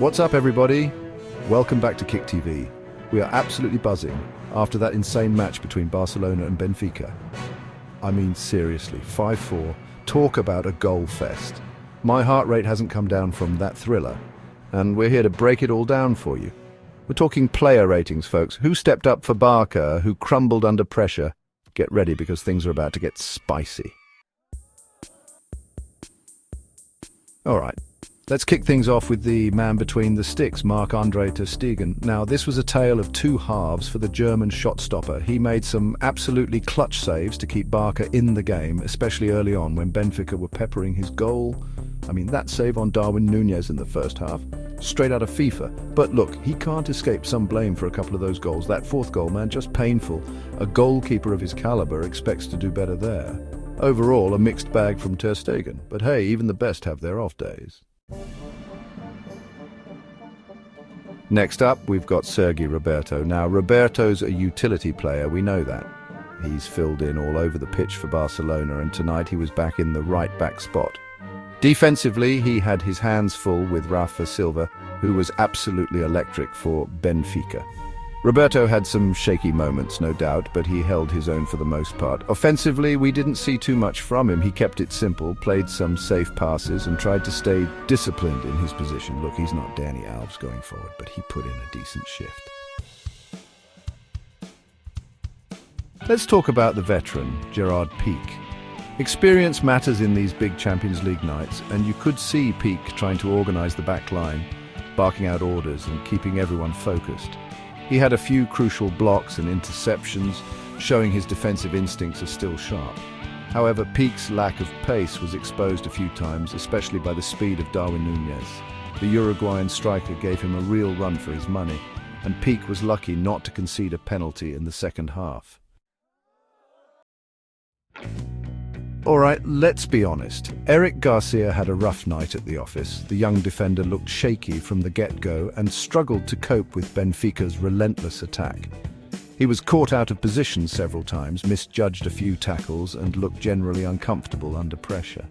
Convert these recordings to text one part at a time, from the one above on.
What's up, everybody? Welcome back to Kick TV. We are absolutely buzzing after that insane match between Barcelona and Benfica. I mean, seriously, 5-4. Talk about a goal fest. My heart rate hasn't come down from that thriller, and we're here to break it all down for you. We're talking player ratings, folks. Who stepped up for Barca? Who crumbled under pressure? Get ready, because things are about to get spicy. All right. Let's kick things off with the man between the sticks, Marc-Andre ter Stegen. Now, this was a tale of two halves for the German shot-stopper. He made some absolutely clutch saves to keep Barca in the game, especially early on when Benfica were peppering his goal. I mean, that save on Darwin Núñez in the first half, straight out of FIFA. But look, he can't escape some blame for a couple of those goals. That fourth goal, man, just painful. A goalkeeper of his caliber expects to do better there. Overall, a mixed bag from ter Stegen. But hey, even the best have their off days. Next up, we've got Sergi Roberto. Now, Roberto's a utility player, we know that. He's filled in all over the pitch for Barcelona, and tonight he was back in the right-back spot. Defensively, he had his hands full with Rafa Silva, who was absolutely electric for Benfica. Roberto had some shaky moments, no doubt, but he held his own for the most part. Offensively, we didn't see too much from him. He kept it simple, played some safe passes, and tried to stay disciplined in his position. Look, he's not Dani Alves going forward, but he put in a decent shift. Let's talk about the veteran, Gerard Piqué. Experience matters in these big Champions League nights, and you could see Piqué trying to organise the back line, barking out orders and keeping everyone focused. He had a few crucial blocks and interceptions, showing his defensive instincts are still sharp. However, Piqué's lack of pace was exposed a few times, especially by the speed of Darwin Núñez. The Uruguayan striker gave him a real run for his money, and Piqué was lucky not to concede a penalty in the second half. All right, let's be honest. Eric Garcia had a rough night at the office. The young defender looked shaky from the get-go and struggled to cope with Benfica's relentless attack. He was caught out of position several times, misjudged a few tackles, and looked generally uncomfortable under pressure.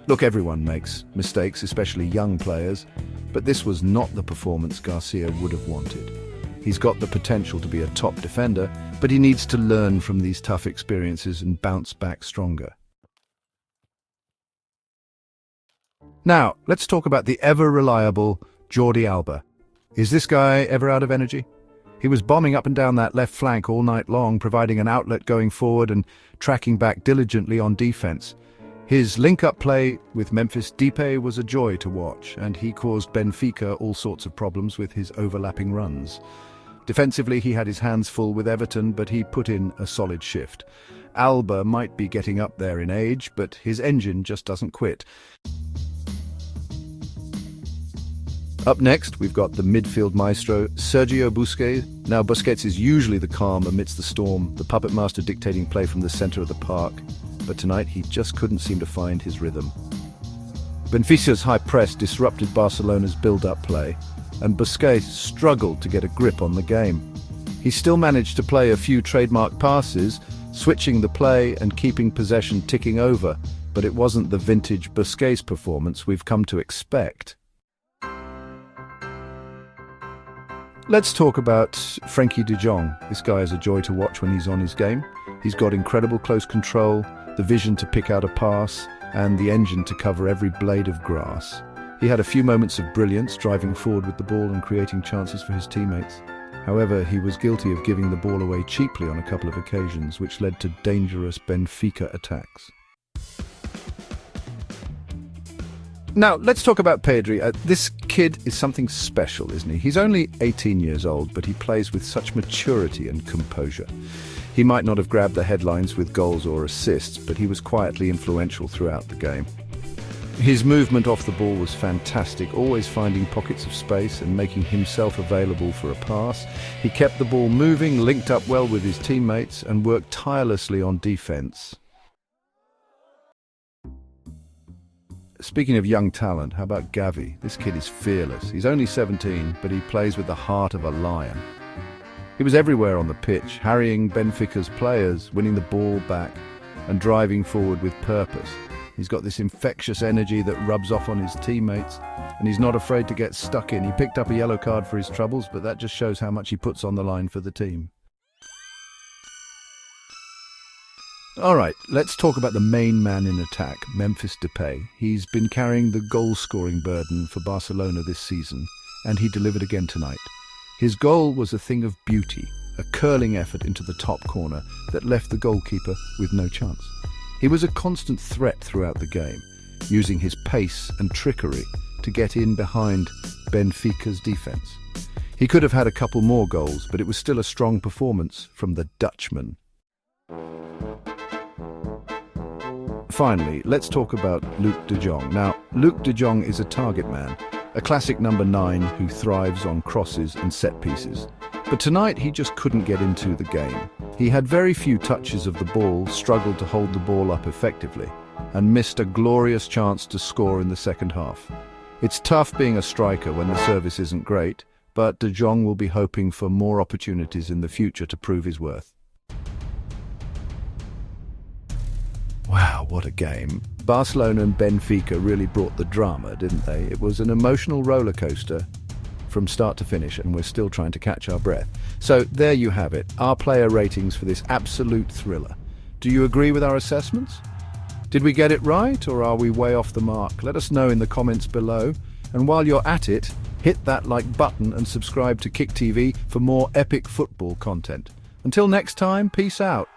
Look, everyone makes mistakes, especially young players, but this was not the performance Garcia would have wanted. He's got the potential to be a top defender, but he needs to learn from these tough experiences and bounce back stronger. Now, let's talk about the ever-reliable Jordi Alba. Is this guy ever out of energy? He was bombing up and down that left flank all night long, providing an outlet going forward and tracking back diligently on defense. His link-up play with Memphis Depay was a joy to watch, and he caused Benfica all sorts of problems with his overlapping runs. Defensively, he had his hands full with Everton, but he put in a solid shift. Alba might be getting up there in age, but his engine just doesn't quit. Up next, we've got the midfield maestro, Sergio Busquets. Now, Busquets is usually the calm amidst the storm, the puppet master dictating play from the centre of the park. But tonight, he just couldn't seem to find his rhythm. Benfica's high press disrupted Barcelona's build-up play, and Busquets struggled to get a grip on the game. He still managed to play a few trademark passes, switching the play and keeping possession ticking over, but it wasn't the vintage Busquets performance we've come to expect. Let's talk about Frenkie de Jong. This guy is a joy to watch when he's on his game. He's got incredible close control, the vision to pick out a pass, and the engine to cover every blade of grass. He had a few moments of brilliance, driving forward with the ball and creating chances for his teammates. However, he was guilty of giving the ball away cheaply on a couple of occasions, which led to dangerous Benfica attacks. Now, let's talk about Pedri. This kid is something special, isn't he? He's only 18 years old, but he plays with such maturity and composure. He might not have grabbed the headlines with goals or assists, but he was quietly influential throughout the game. His movement off the ball was fantastic, always finding pockets of space and making himself available for a pass. He kept the ball moving, linked up well with his teammates, and worked tirelessly on defense. Speaking of young talent, how about Gavi? This kid is fearless. He's only 17, but he plays with the heart of a lion. He was everywhere on the pitch, harrying Benfica's players, winning the ball back, and driving forward with purpose. He's got this infectious energy that rubs off on his teammates, and he's not afraid to get stuck in. He picked up a yellow card for his troubles, but that just shows how much he puts on the line for the team. All right, let's talk about the main man in attack, Memphis Depay. He's been carrying the goal-scoring burden for Barcelona this season, and he delivered again tonight. His goal was a thing of beauty, a curling effort into the top corner that left the goalkeeper with no chance. He was a constant threat throughout the game, using his pace and trickery to get in behind Benfica's defence. He could have had a couple more goals, but it was still a strong performance from the Dutchman. Finally, let's talk about Luc de Jong. Now, Luc de Jong is a target man, a classic number 9 who thrives on crosses and set pieces. But tonight he just couldn't get into the game. He had very few touches of the ball, struggled to hold the ball up effectively, and missed a glorious chance to score in the second half. It's tough being a striker when the service isn't great, but de Jong will be hoping for more opportunities in the future to prove his worth. Wow, what a game. Barcelona and Benfica really brought the drama, didn't they? It was an emotional roller coaster from start to finish, and we're still trying to catch our breath. So there you have it, our player ratings for this absolute thriller. Do you agree with our assessments? Did we get it right, or are we way off the mark? Let us know in the comments below. And while you're at it, hit that like button and subscribe to Kick TV for more epic football content. Until next time, peace out.